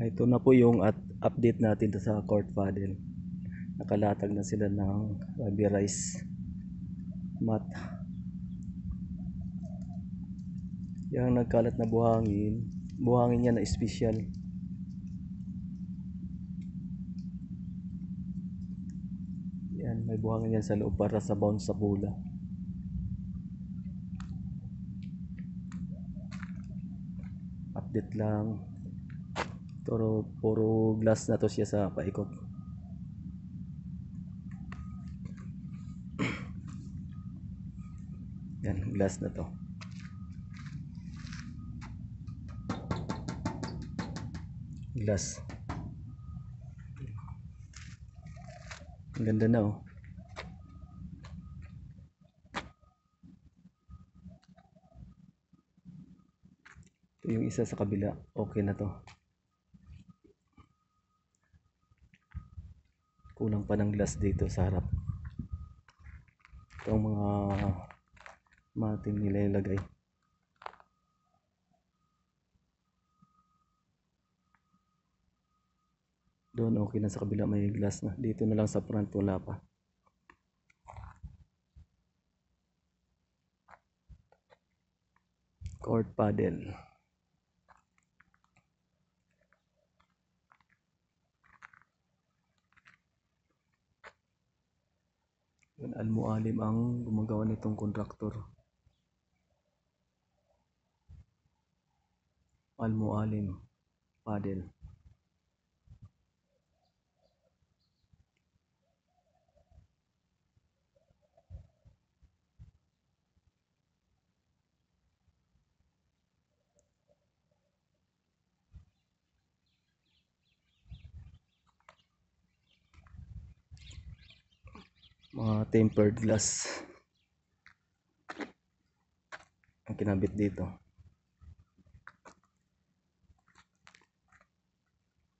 Ito na po yung update natin sa court paddle. Nakalatag na sila ng rubberized mat. Yung nagkalat na buhangin yan na special. Yan, may buhangin yan sa loob para sa bounce sa bola. Update lang. Puro glass na to siya sa paikot. Yan, glass na to. Glass. Ang ganda na oh. Ito yung isa sa kabila. Okay na to. Kulang pa ng glass dito sa harap. Itong mga mating nila ilagay. Doon okay na, sa kabila may glass na. Dito na lang sa front wala pa. Court paddle. Yun, Al-Mualim ang gumagawa nitong kontraktor. Al-Mualim paddle. Mga tempered glass ang kinabit dito.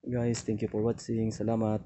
Guys, thank you for watching. Salamat.